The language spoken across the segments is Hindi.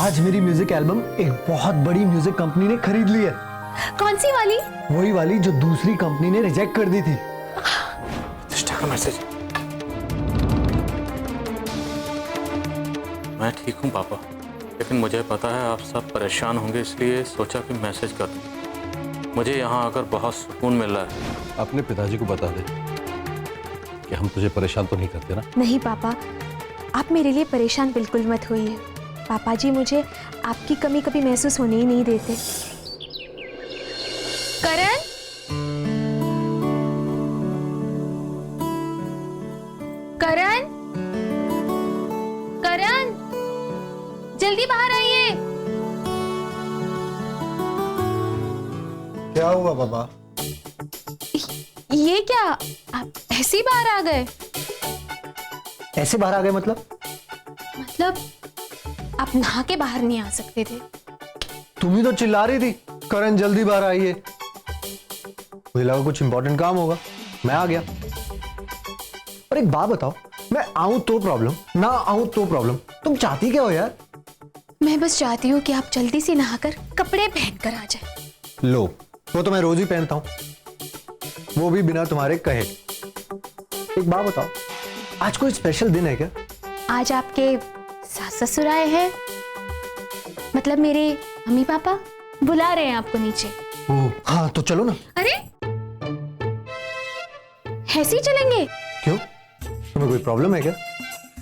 आज मेरी म्यूजिक एल्बम एक बहुत बड़ी म्यूजिक कंपनी ने खरीद ली है। कौन सी वाली? वही वाली जो दूसरी कंपनी ने रिजेक्ट कर दी थी। का मैसेज। मैं ठीक हूँ पापा, लेकिन मुझे पता है आप सब परेशान होंगे, इसलिए सोचा कि मैसेज कर दूं। मुझे यहाँ आकर बहुत सुकून मिल रहा है। अपने पिताजी को बता दे कि हम तुझे परेशान तो नहीं करते ना। नहीं पापा, आप मेरे लिए परेशान बिल्कुल मत होइए। पापा जी मुझे आपकी कमी कभी महसूस होने ही नहीं देते। करण, करण, करण, जल्दी बाहर आइए। क्या हुआ पापा? ये क्या, आप ऐसे ही बाहर आ गए? ऐसे बाहर आ गए मतलब? मतलब आप नहा के बाहर नहीं आ सकते थे? तुम ही तो चिल्ला रही थी करण जल्दी बाहर आइए। मुझे लगा कुछ इंपॉर्टेंट काम होगा, मैं आ गया। और एक बात बताओ, मैं आऊं तो प्रॉब्लम, ना आऊं तो प्रॉब्लम, तुम चाहती क्या हो यार? मैं बस चाहती हूँ कि आप जल्दी से नहाकर कपड़े पहनकर आ जाए। लो, वो तो मैं रोज ही पहनता हूं, वो भी बिना तुम्हारे कहे। एक बात बताओ, आज कोई स्पेशल दिन है क्या? आज आपके सास ससुर आए हैं, मतलब मेरे मम्मी पापा बुला रहे हैं आपको नीचे। ओह हाँ, तो चलो ना। अरे ऐसे ही चलेंगे? क्यों, तुम्हें कोई प्रॉब्लम है क्या?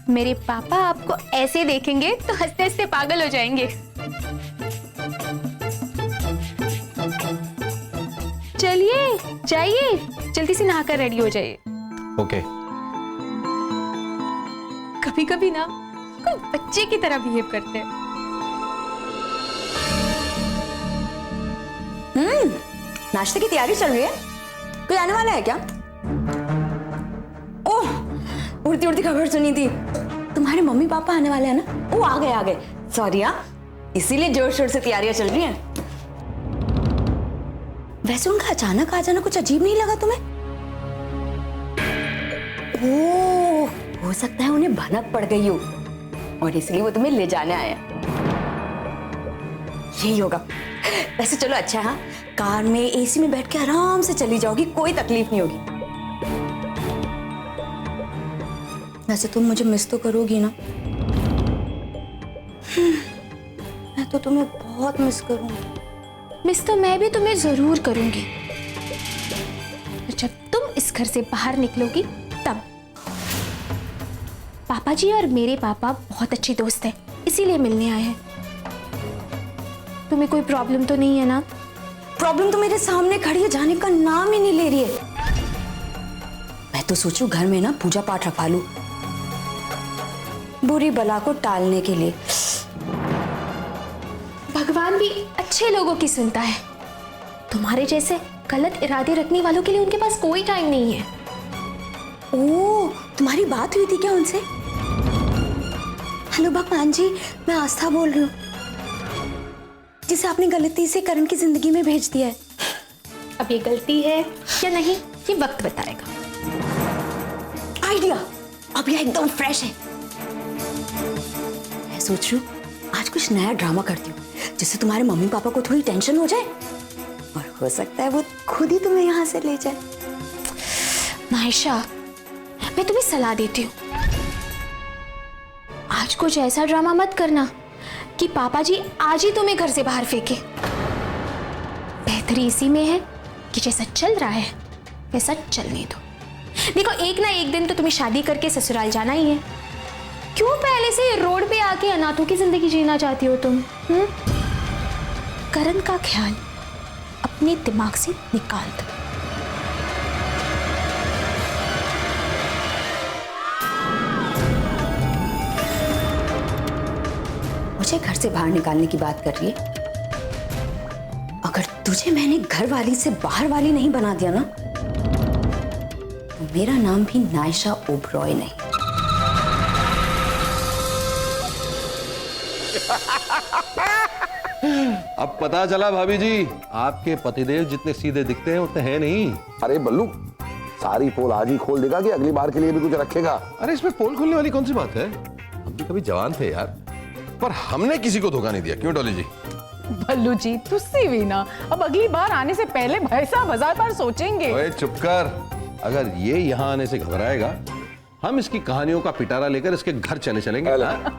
मेरे पापा आपको ऐसे देखेंगे तो हंसते हंसते पागल हो जाएंगे। चलिए जाइए, जल्दी से नहाकर रेडी हो जाइए। ओके। कभी कभी ना कोई बच्चे की तरह बिहेव करते हैं। नाश्ते की तैयारी चल रही है? कोई आने वाला है क्या? ओह, उड़ती उड़ती खबर सुनी थी, तुम्हारे मम्मी पापा आने वाले हैं ना? ओ आ गए सॉरी हाँ, इसीलिए जोर शोर से तैयारियां चल रही हैं। वैसे उनका अचानक आ जाना कुछ अजीब नहीं लगा तुम्हें? ओह, हो सकता है उन्हें भनक पड़ गई हो और इसलिए वो तुम्हें ले जाने आया। यही होगा। वैसे चलो अच्छा है, हाँ, कार में एसी में बैठ के आराम से चली जाओगी, कोई तकलीफ नहीं होगी। वैसे तुम मुझे मिस तो करोगी ना? मैं तो तुम्हें बहुत मिस करूंगी। मिस तो मैं भी तुम्हें जरूर करूंगी, जब तुम इस घर से बाहर निकलोगी तब। पापा जी और मेरे पापा बहुत अच्छे दोस्त हैं, इसीलिए मिलने आए हैं। तुम्हें कोई प्रॉब्लम तो नहीं है ना? प्रॉब्लम तो मेरे सामने खड़ी है, जाने का नाम ही नहीं ले रही है। मैं तो सोचू घर में ना पूजा पाठ रखवा लूं, बुरी बला को टालने के लिए। भगवान भी अच्छे लोगों की सुनता है, तुम्हारे जैसे गलत इरादे रखने वालों के लिए उनके पास कोई टाइम नहीं है। ओह, तुम्हारी बात हुई थी क्या उनसे? हेलो भगवान जी, मैं आस्था बोल रही हूँ, जिसे आपने गलती से करण की जिंदगी में भेज दिया है। अब ये गलती है या नहीं, ये वक्त बताएगा। आइडिया, अब यह एकदम फ्रेश है। मैं सोच रही हूँ आज कुछ नया ड्रामा करती हूँ, जिससे तुम्हारे मम्मी पापा को थोड़ी टेंशन हो जाए और हो सकता है वो खुद ही तुम्हें यहाँ से ले जाए। नायशा, मैं तुम्हें सलाह देती हूँ, आज कुछ ऐसा ड्रामा मत करना कि पापा जी आज ही तुम्हें घर से बाहर फेंके। बेहतरी इसी में है कि जैसा चल रहा है वैसा चलने दो। देखो, एक ना एक दिन तो तुम्हें शादी करके ससुराल जाना ही है। क्यों पहले से रोड पे आके अनाथों की जिंदगी जीना चाहती हो तुम? करण का ख्याल अपने दिमाग से निकाल दो। मुझे घर से बाहर निकालने की बात कर रही है? अगर तुझे मैंने घर वाली से बाहर वाली नहीं बना दिया ना, तो मेरा नाम भी नायशा ओबरॉय नहीं। अब पता चला भाभी जी, आपके पतिदेव जितने सीधे दिखते हैं उतने हैं नहीं। अरे बल्लू, सारी पोल आज ही खोल देगा कि अगली बार के लिए भी कुछ रखेगा? अरे इसमें पोल खोलने वाली कौन सी बात है? हम भी कभी जवान थे यार, पर हमने किसी को धोखा नहीं दिया, क्यों डॉली जी? भल्लू जी तुसी भी ना, अब अगली बार आने से पहले भाई साहब 1000 बार सोचेंगे। ओए चुप कर। अगर ये यहाँ आने से घबराएगा, हम इसकी कहानियों का पिटारा लेकर इसके घर चलेंगे। हाँ?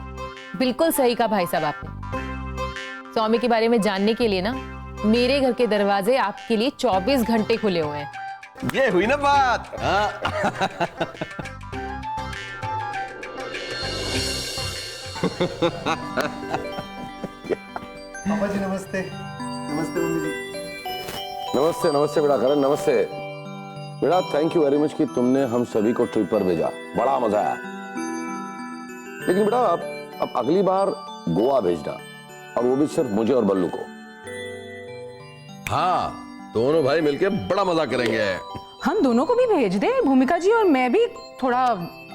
बिल्कुल सही कहा भाई साहब आपने। स्वामी के बारे में जानने के लिए ना मेरे घर के दरवाजे आपके लिए 24 घंटे खुले हुए हैं। ये हुई ना बात। हाँ? पापा जी नमस्ते। नमस्ते मम्मी जी। नमस्ते नमस्ते बेटा करण, नमस्ते बेटा। थैंक यू वेरी मच कि तुमने हम सभी को ट्रिप पर भेजा, बड़ा मजा आया। लेकिन बेटा अब अगली बार गोवा भेजना, और वो भी सिर्फ मुझे और बल्लू को। हाँ, दोनों भाई मिलके बड़ा मजा करेंगे। हम दोनों को भी भेज दे, भूमिका जी और मैं भी थोड़ा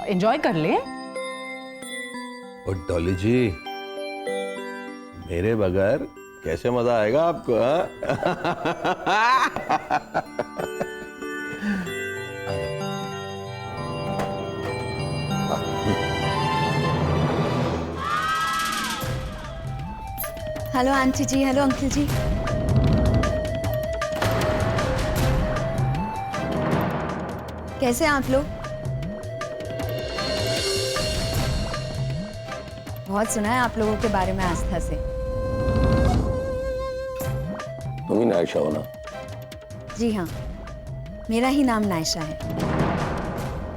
एंजॉय कर ले। और डॉली जी, मेरे बगैर कैसे मजा आएगा आपको? हेलो आंटी जी, हेलो अंकल जी। कैसे हैं आप लोग? बहुत सुना है आप लोगों के बारे में आस्था से। तुम ही नायशा हो ना? जी हाँ, मेरा ही नाम नायशा है।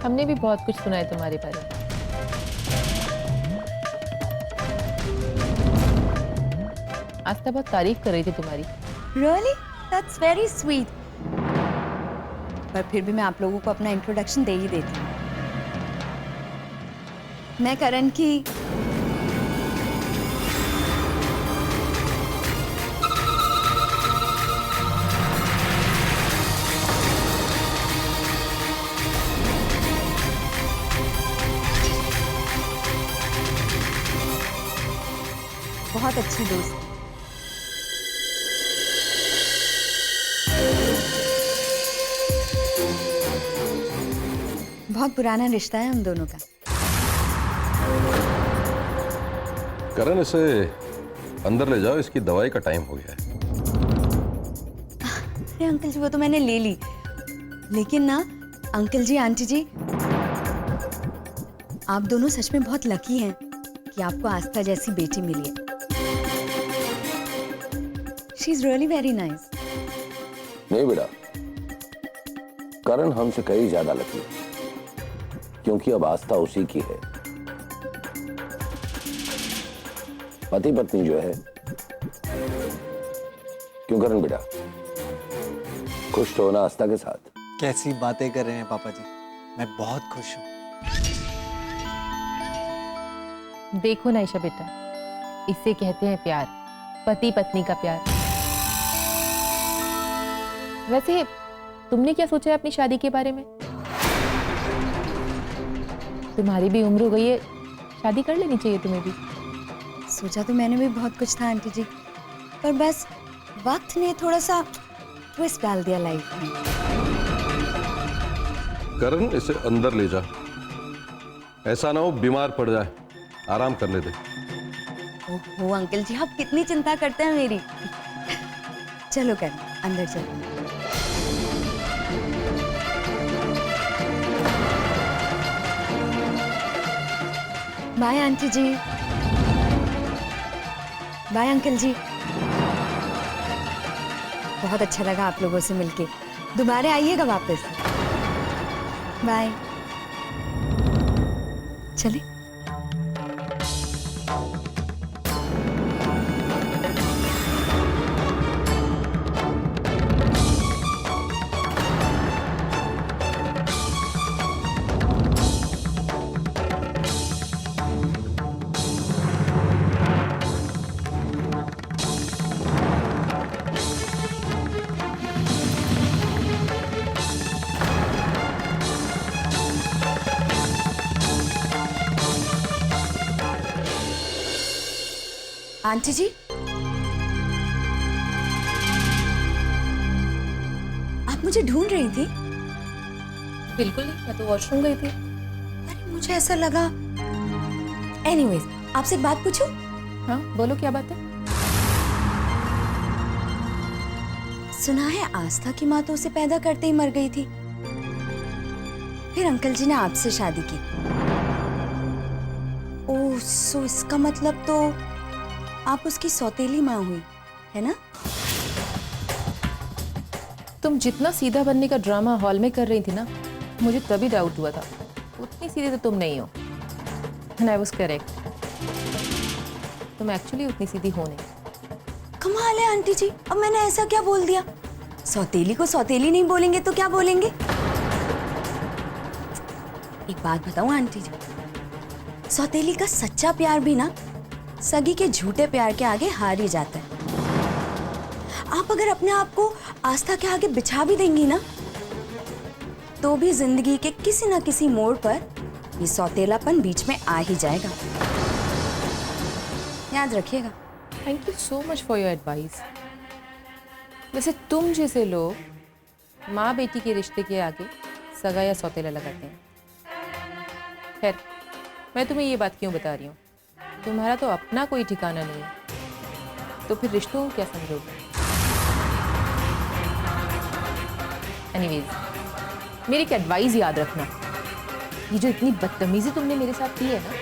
हमने भी बहुत कुछ सुना है तुम्हारे बारे में। आस्था बहुत तारीफ कर रही थी तुम्हारी। Really? That's very sweet. पर फिर भी मैं आप लोगों को अपना इंट्रोडक्शन दे ही देती हूँ। मैं करण की बहुत अच्छी दोस्त हूँ। बहुत पुराना रिश्ता है हम दोनों का। करण, इसे अंदर ले जाओ, इसकी दवाई का टाइम हो गया है। अरे अंकल जी, वो तो मैंने ले ली, लेकिन ना अंकल जी आंटी जी, आप दोनों सच में बहुत लकी हैं कि आपको आस्था जैसी बेटी मिली है। She is really very nice. नहीं बेटा, करण हमसे कहीं ज्यादा लकी है, क्योंकि अब आस्था उसी की है। पति पत्नी जो है, क्यों करण बेटा? खुश तो हो ना आस्था के साथ? कैसी बातें कर रहे हैं पापा जी, मैं बहुत खुश हूँ। देखो नायशा बेटा, इसे कहते हैं प्यार, पति पत्नी का प्यार। वैसे तुमने क्या सोचा है अपनी शादी के बारे में? तुम्हारी भी उम्र हो गई है, शादी कर लेनी चाहिए तुम्हें भी। सोचा तो मैंने भी बहुत कुछ था आंटी जी, पर बस वक्त ने थोड़ा सा ट्विस्ट डाल दिया लाइफ में। करण, इसे अंदर ले जा, ऐसा ना हो बीमार पड़ जाए, आराम करने दे। ओहो अंकल जी, आप कितनी चिंता करते हैं मेरी। चलो कर अंदर चलो। बाय आंटी जी, बाय अंकल जी। बहुत अच्छा लगा आप लोगों से मिलके, दोबारा आइएगा वापस। बाय। चले। आंटी जी, आप मुझे ढूंढ रही थी? बिल्कुल नहीं, मैं तो वॉशरूम गई थी। अरे मुझे ऐसा लगा। एनीवेज, आपसे एक बात पूछूं? हाँ बोलो, क्या बात है? सुना है आस्था की माँ तो उसे पैदा करते ही मर गई थी, फिर अंकल जी ने आपसे शादी की। ओह, सो इसका मतलब तो आप उसकी सौतेली माँ हुई, है ना? तुम जितना सीधा बनने का ड्रामा हॉल में कर रही थी ना, मुझे तभी डाउट हुआ था। उतनी सीधी तो तुम नहीं हो। And I was correct. तुम एक्चुअली उतनी सीधी हो नहीं। कमाल है आंटी जी, अब मैंने ऐसा क्या बोल दिया? सौतेली को सौतेली नहीं बोलेंगे तो क्या बोलेंगे? एक बात बताऊं आंटी जी, सौतेली का सच्चा प्यार भी ना सगी के झूठे प्यार के आगे हार ही जाता है। आप अगर अपने आप को आस्था के आगे बिछा भी देंगी ना, तो भी जिंदगी के किसी ना किसी मोड़ पर ये सौतेलापन बीच में आ ही जाएगा, याद रखिएगा। Thank you so much for your advice. वैसे तुम जैसे लोग माँ बेटी के रिश्ते के आगे सगा या सौतेला लगाते हैं। खैर, मैं तुम्हें ये बात क्यों बता रही हूँ? तुम्हारा तो अपना कोई ठिकाना नहीं है, तो फिर रिश्तों को क्या समझोगे? एनीवेज, मेरी एक एडवाइस याद रखना, ये जो इतनी बदतमीजी तुमने मेरे साथ की है ना,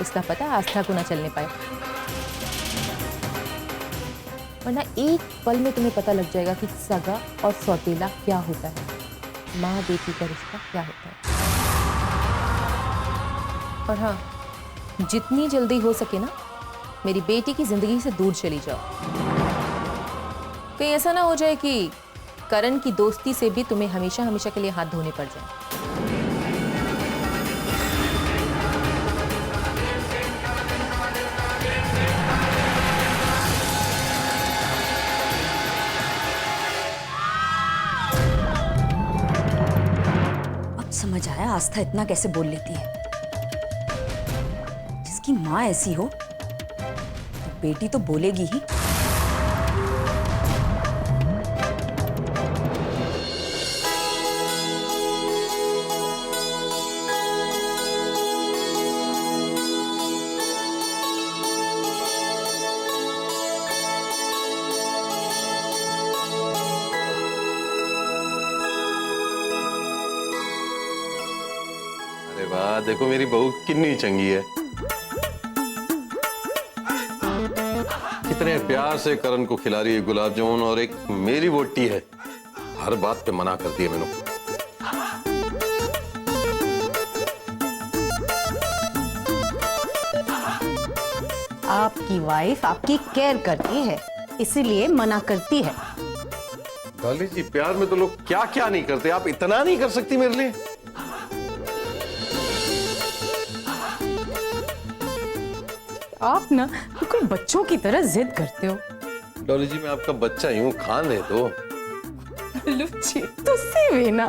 इसका पता आस्था को ना चलने पाए, वरना एक पल में तुम्हें पता लग जाएगा कि सगा और सौतेला क्या होता है, माँ बेटी का रिश्ता क्या होता है। और हाँ, जितनी जल्दी हो सके ना, मेरी बेटी की जिंदगी से दूर चली जाओ। कहीं ऐसा ना हो जाए कि करण की दोस्ती से भी तुम्हें हमेशा हमेशा के लिए हाथ धोने पड़ जाए। अब समझ आया आस्था इतना कैसे बोल लेती है। जिसकी माँ ऐसी हो तो बेटी तो बोलेगी ही। अरे वाह, देखो मेरी बहू कितनी चंगी है। कितने प्यार से करण को खिला रही है गुलाब जामुन, और एक मेरी वोटी है, हर बात पे मना करती है मैंने। आपकी वाइफ आपकी केयर करती है, इसीलिए मना करती है। डॉली जी, प्यार में तो लोग क्या क्या नहीं करते, आप इतना नहीं कर सकती मेरे लिए? आप ना बिल्कुल बच्चों की तरह जिद करते हो। डॉली जी, मैं आपका बच्चा ही हूँ, खान रहे तो। लुच्ची, तुझसे भी ना।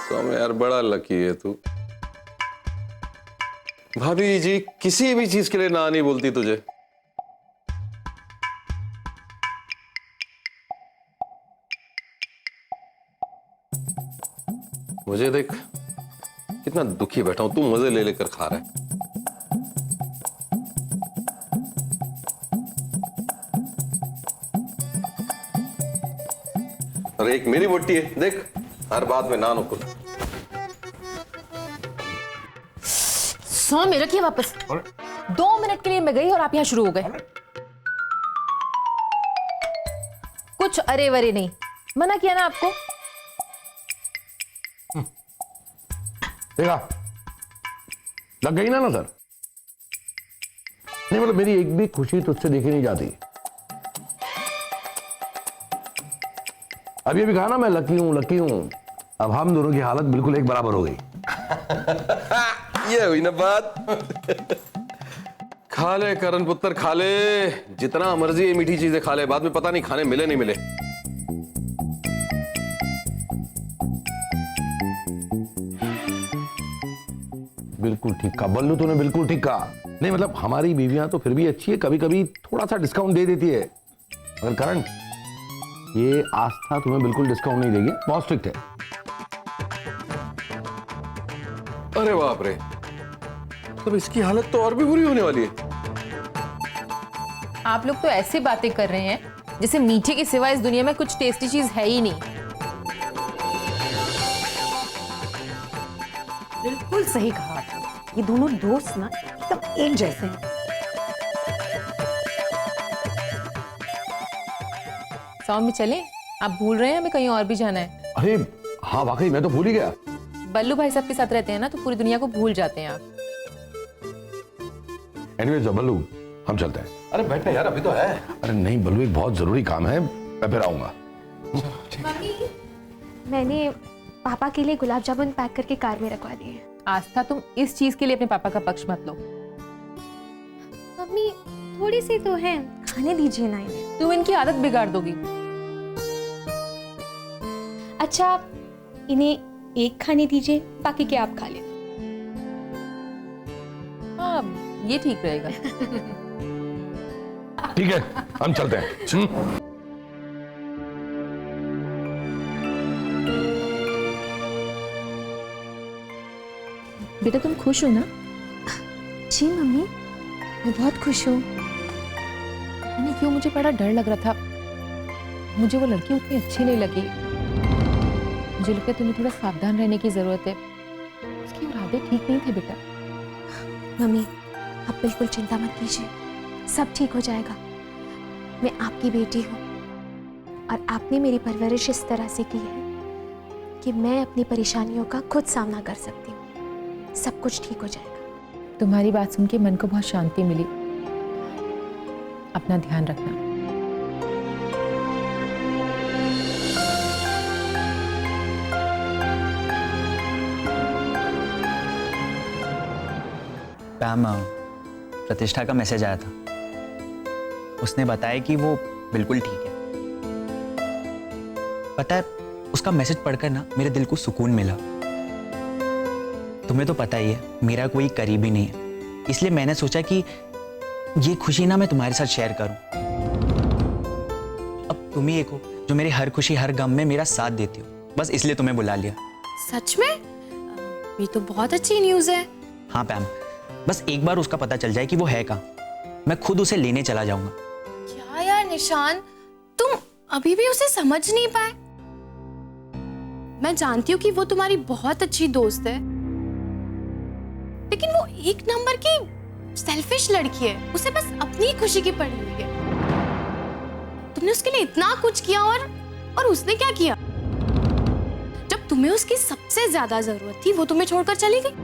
सौम्य यार, बड़ा लकी है तू। भाभी जी किसी भी चीज के लिए ना नहीं बोलती तुझे। मुझे देख कितना दुखी बैठा हूं, तू मजे ले लेकर खा रहा है। और एक मेरी बोटी है, देख हर बात में ना नुकुर। सौम्य, रखिए वापस। 2 मिनट के लिए मैं गई और आप यहां शुरू हो गए। कुछ अरे वरे नहीं, मना किया ना आपको। देखा, लग गई ना नजर? नहीं मतलब मेरी एक भी खुशी तुझसे देखी नहीं जाती। अभी अभी कहा ना मैं लकी हूं, लकी हूं। अब हम दोनों की हालत बिल्कुल एक बराबर हो गई। ये हुई ना बात। खा ले करण पुत्र, खा ले, जितना मर्जी ये मीठी चीजें खा ले, बाद में पता नहीं खाने मिले नहीं मिले। बिल्कुल ठीक कहा बल्लू, तूने बिल्कुल ठीक कहा। नहीं मतलब हमारी बीवियां तो फिर भी अच्छी है, कभी कभी थोड़ा सा डिस्काउंट दे देती है। मगर करण, ये आस्था तुम्हें बिल्कुल डिस्काउंट नहीं देगी, बहुत स्ट्रिक्ट है। अरे बाप रे, तो इसकी हालत तो और भी बुरी होने वाली है। आप लोग तो ऐसी बातें कर रहे हैं जैसे मीठे के सिवा इस दुनिया में कुछ टेस्टी चीज है ही नहीं। बिल्कुल सही कहा आपने, ये दोनों दोस्त ना एकदम एक जैसे हैं। सौ में चलें? आप भूल रहे हैं हमें कहीं और भी जाना है। अरे हाँ वाकई, मैं तो भूल ही गया। बल्लू भाई साहब के साथ रहते हैं ना तो पूरी दुनिया को भूल जाते हैं आप। एनीवेज बल्लू, हम चलते हैं। अरे बैठना यार, अभी तो है। अरे नहीं बल्लू, एक बहुत जरूरी काम है, मैं फिर आऊंगा। मैंने पापा के लिए गुलाब जामुन पैक करके कार में रखवा दिए। आस्था, तुम इस चीज के लिए अपने पापा का पक्ष मत लो। मम्मी थोड़ी सी तो है, खाने दीजिए ना इन्हें। तुम इनकी आदत बिगाड़ दोगी। अच्छा इन्हें एक खाने दीजिए, बाकी के आप खा लें। हाँ ये ठीक रहेगा। ठीक है, हम चलते हैं। बेटा तुम खुश हो ना? जी मम्मी, मैं बहुत खुश हूँ। नहीं क्यों, मुझे बड़ा डर लग रहा था। मुझे वो लड़की उतनी अच्छी नहीं लगी। मुझे लगता है तुम्हें थोड़ा सावधान रहने की जरूरत है। उसके इरादे ठीक नहीं थे बेटा। मम्मी आप बिल्कुल चिंता मत कीजिए, सब ठीक हो जाएगा। मैं आपकी बेटी हूँ और आपने मेरी परवरिश इस तरह से की है कि मैं अपनी परेशानियों का खुद सामना कर सकती हूँ। सब कुछ ठीक हो जाएगा। तुम्हारी बात सुन के मन को बहुत शांति मिली। अपना ध्यान रखना। पैम, प्रतिष्ठा का मैसेज आया था। उसने बताया कि वो बिल्कुल ठीक है। पता है, उसका मैसेज पढ़कर ना मेरे दिल को सुकून मिला। तुम्हें तो पता ही है मेरा कोई करीबी नहीं है, इसलिए मैंने सोचा कि ये खुशी ना मैं तुम्हारे साथ शेयर करूं। अब तुम ही एक हो जो मेरी हर खुशी हर गम में मेरा साथ देती हो, बस इसलिए तुम्हें बुला लिया। सच में? ये तो बहुत अच्छी न्यूज़ है। हाँ पैम, बस एक बार उसका पता चल जाए कि वो है कहाँ, मैं खुद उसे लेने चला जाऊंगा। क्या यार निशान, तुम अभी भी उसे समझ नहीं पाए? मैं जानती हूँ कि वो तुम्हारी बहुत अच्छी दोस्त है, लेकिन वो एक नंबर की सेल्फिश लड़की है। उसे बस अपनी खुशी की पड़ी हुई है। तुमने उसके लिए इतना कुछ किया और उसने क्या किया? जब तुम्हें उसकी सबसे ज्यादा जरूरत थी वो तुम्हें छोड़कर चली गई।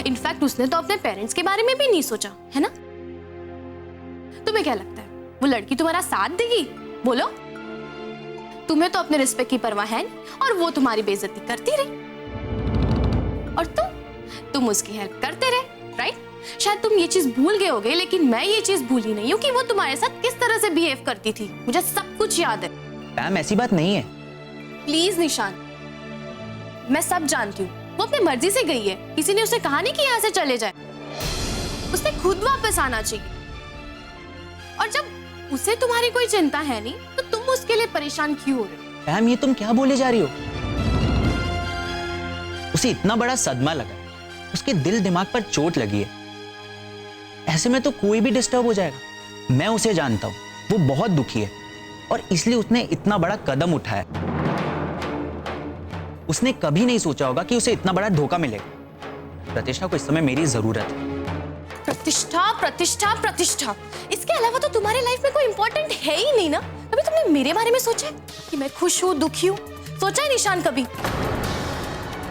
इनफैक्ट उसने तो अपने पेरेंट्स के बारे में भी नहीं सोचा, है ना? तुम्हें क्या लगता है वो लड़की तुम्हारा साथ देगी? बोलो। तुम्हें तो अपने रिस्पेक्ट की परवाह है नहीं और वो तुम्हारी बेइज्जती करती रही। और तुम उसकी हेल्प करते रहे, राइट? शायद तुम ये चीज भूल गए होगे, लेकिन मैं ये चीज भूली नहीं हूँ कि वो तुम्हारे साथ किस तरह से बिहेव करती थी। मुझे सब कुछ याद है। पैम ऐसी बात नहीं है। प्लीज निशान, मैं सब जानती हूँ। वो अपनी मर्जी से गई है, किसी ने उसे कहा नहीं कि यहाँ से चले जाए। उसने खुद वापस आना चाहिए। और जब उसे तुम्हारी कोई चिंता है नहीं तो तुम उसके लिए परेशान क्यों हो रहे हो? पैम ये तुम क्या बोले जा रही हो? उसे इतना बड़ा सदमा लगा, उसके दिल दिमाग पर चोट लगी है। ऐसे में तो कोई भी डिस्टर्ब हो जाएगा। मैं उसे जानता हूं, वो बहुत दुखी है और इसलिए उसने इतना बड़ा कदम उठाया। उसने कभी नहीं सोचा होगा कि उसे इतना बड़ा धोखा मिलेगा। प्रतिष्ठा को इस समय मेरी जरूरत है। प्रतिष्ठा प्रतिष्ठा प्रतिष्ठा, इसके अलावा तो तुम्हारी लाइफ में कोई इंपॉर्टेंट है ही नहीं ना। कभी तुमने मेरे बारे में सोचा है कि मैं खुश हूँ, दुखी हूँ? सोचा है निशान कभी?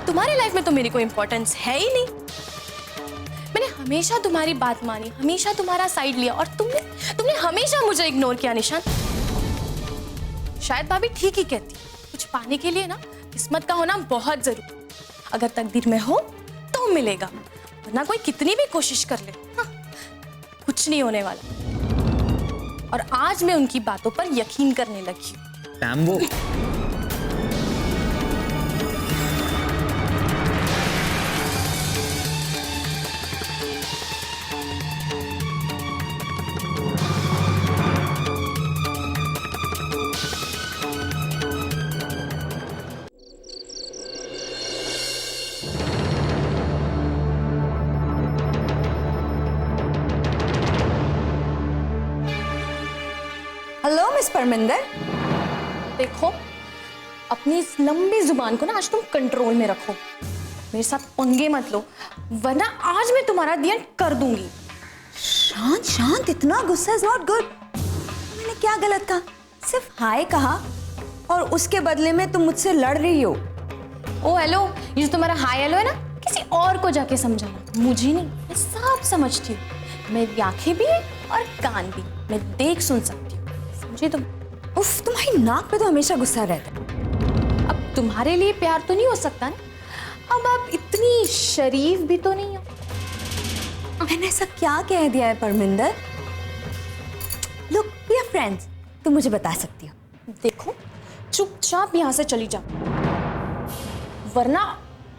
तुम्हारी लाइफ में तो मेरी कोई इंपॉर्टेंस है ही नहीं। मैंने हमेशा तुम्हारी बात मानी, हमेशा तुम्हारा साइड लिया और तुमने हमेशा मुझे इग्नोर किया निशान। शायद भाभी ठीक ही कहती, कुछ पाने के लिए ना किस्मत का होना बहुत जरूरी। अगर तकदीर में हो तो मिलेगा, वरना कोई कितनी भी कोशिश कर ले, हाँ, कुछ नहीं होने वाला। और आज मैं उनकी बातों पर यकीन करने लगी हूँ। पैम वो मिस परमिंदर? देखो, अपनी इस लंबी जुबान को ना आज तुम कंट्रोल में रखो। मेरे साथ पंगे मत लो, वरना आज मैं तुम्हारा दी एंड कर दूंगी। शांत शांत, इतना गुस्सा इज नॉट गुड। मैंने क्या गलत कहा? सिर्फ हाय कहा और उसके बदले में तुम मुझसे लड़ रही हो। ओ हेलो, ये जो तुम्हारा हाय हेलो है ना, किसी और को जाके समझाना, मुझे नहीं। मैं सब समझती हूँ। मेरी आंखें भी है और कान भी, मैं देख सुन सकती हूँ, समझी तुम? उफ, तुम्हारी नाक पे तो हमेशा गुस्सा रहता है। अब तुम्हारे लिए प्यार तो नहीं हो सकता ना? अब आप इतनी शरीफ भी तो नहीं हो। मैंने ऐसा क्या कह दिया है Parminder? Look, we are friends, तुम मुझे बता सकती हो। देखो, चुपचाप यहाँ से चली जाओ, वरना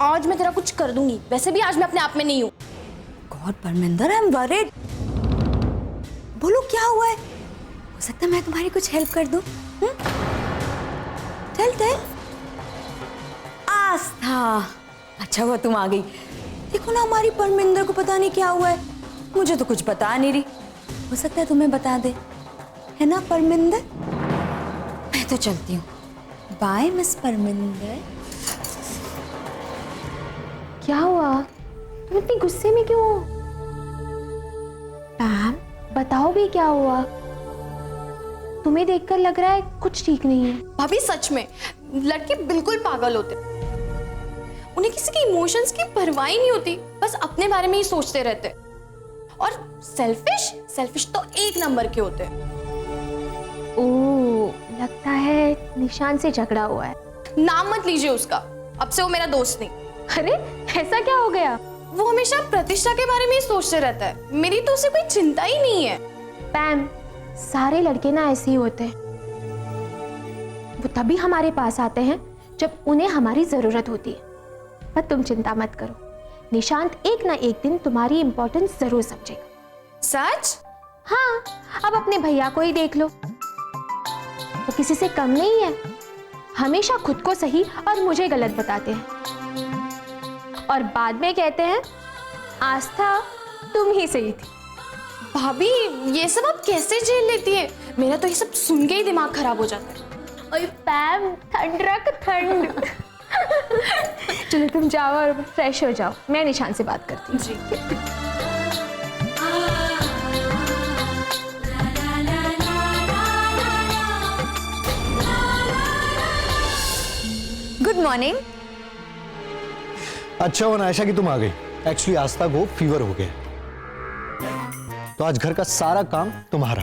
आज मैं तेरा कुछ कर दूंगी। वैसे भी आज मैं अपने आप में नहीं हूँ। God Parminder, I am worried. बोलो क्या हुआ है? हो सकता है मैं तुम्हारी कुछ हेल्प कर दूं। टेल। आस्था, अच्छा हुआ तुम आ गई। देखो ना, हमारी परमिंदर को पता नहीं क्या हुआ है। मुझे तो कुछ बता नहीं रही। हो सकता है तुम्हें बता दे, है ना परमिंदर? मैं तो चलती हूँ। Bye miss Parminder. क्या हुआ? तुम इतनी गुस्से में क्यों हो? पैम, बताओ भी क्या हुआ? तुम्हें देखकर लग रहा है कुछ ठीक नहीं है। भाभी सच में, लड़के बिल्कुल पागल होते। उन्हें किसी के इमोशंस की परवाह ही नहीं होती, बस अपने बारे में ही सोचते रहते। और सेल्फिश तो एक नंबर के होते। ओह, लगता है निशान से झगड़ा हुआ है। नाम मत लीजिए उसका, अब से वो मेरा दोस्त नहीं। अरे ऐसा क्या हो गया? वो हमेशा प्रतिष्ठा के बारे में ही सोचते रहता है। मेरी तो उसे कोई चिंता ही नहीं है। पैम, सारे लड़के ना ऐसे ही होते हैं। वो तभी हमारे पास आते हैं जब उन्हें हमारी जरूरत होती है। पर तुम चिंता मत करो, निशांत एक ना एक दिन तुम्हारी इंपॉर्टेंस जरूर समझेगा। सच? हाँ, अब अपने भैया को ही देख लो, वो किसी से कम नहीं है। हमेशा खुद को सही और मुझे गलत बताते हैं, और बाद में कहते हैं आस्था तुम ही सही थी। भाभी, ये सब आप कैसे झेल लेती है? मेरा तो ये सब सुन के ही दिमाग खराब हो जाता है। ओए पैम, ठंड रख ठंड। चलो तुम जाओ और फ्रेश हो जाओ, मैं निशान से बात करती हूँ। जी। Good morning. अच्छा हुआ आयशा कि तुम आ गई। एक्चुअली आस्था को फीवर हो गया, तो आज घर का सारा काम तुम्हारा।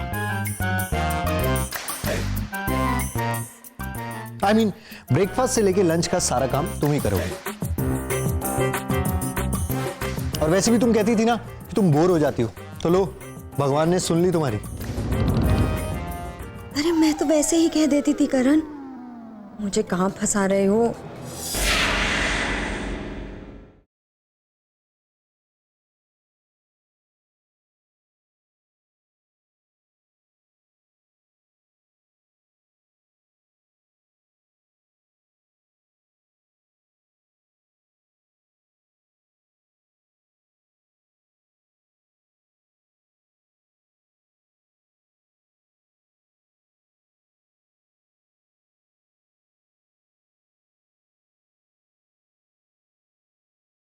आई मीन ब्रेकफास्ट से लेके लंच का सारा काम तुम ही करोगे। और वैसे भी तुम कहती थी ना कि तुम बोर हो जाती हो, तो लो, भगवान ने सुन ली तुम्हारी। अरे मैं तो वैसे ही कह देती थी करण, मुझे कहाँ फंसा रहे हो?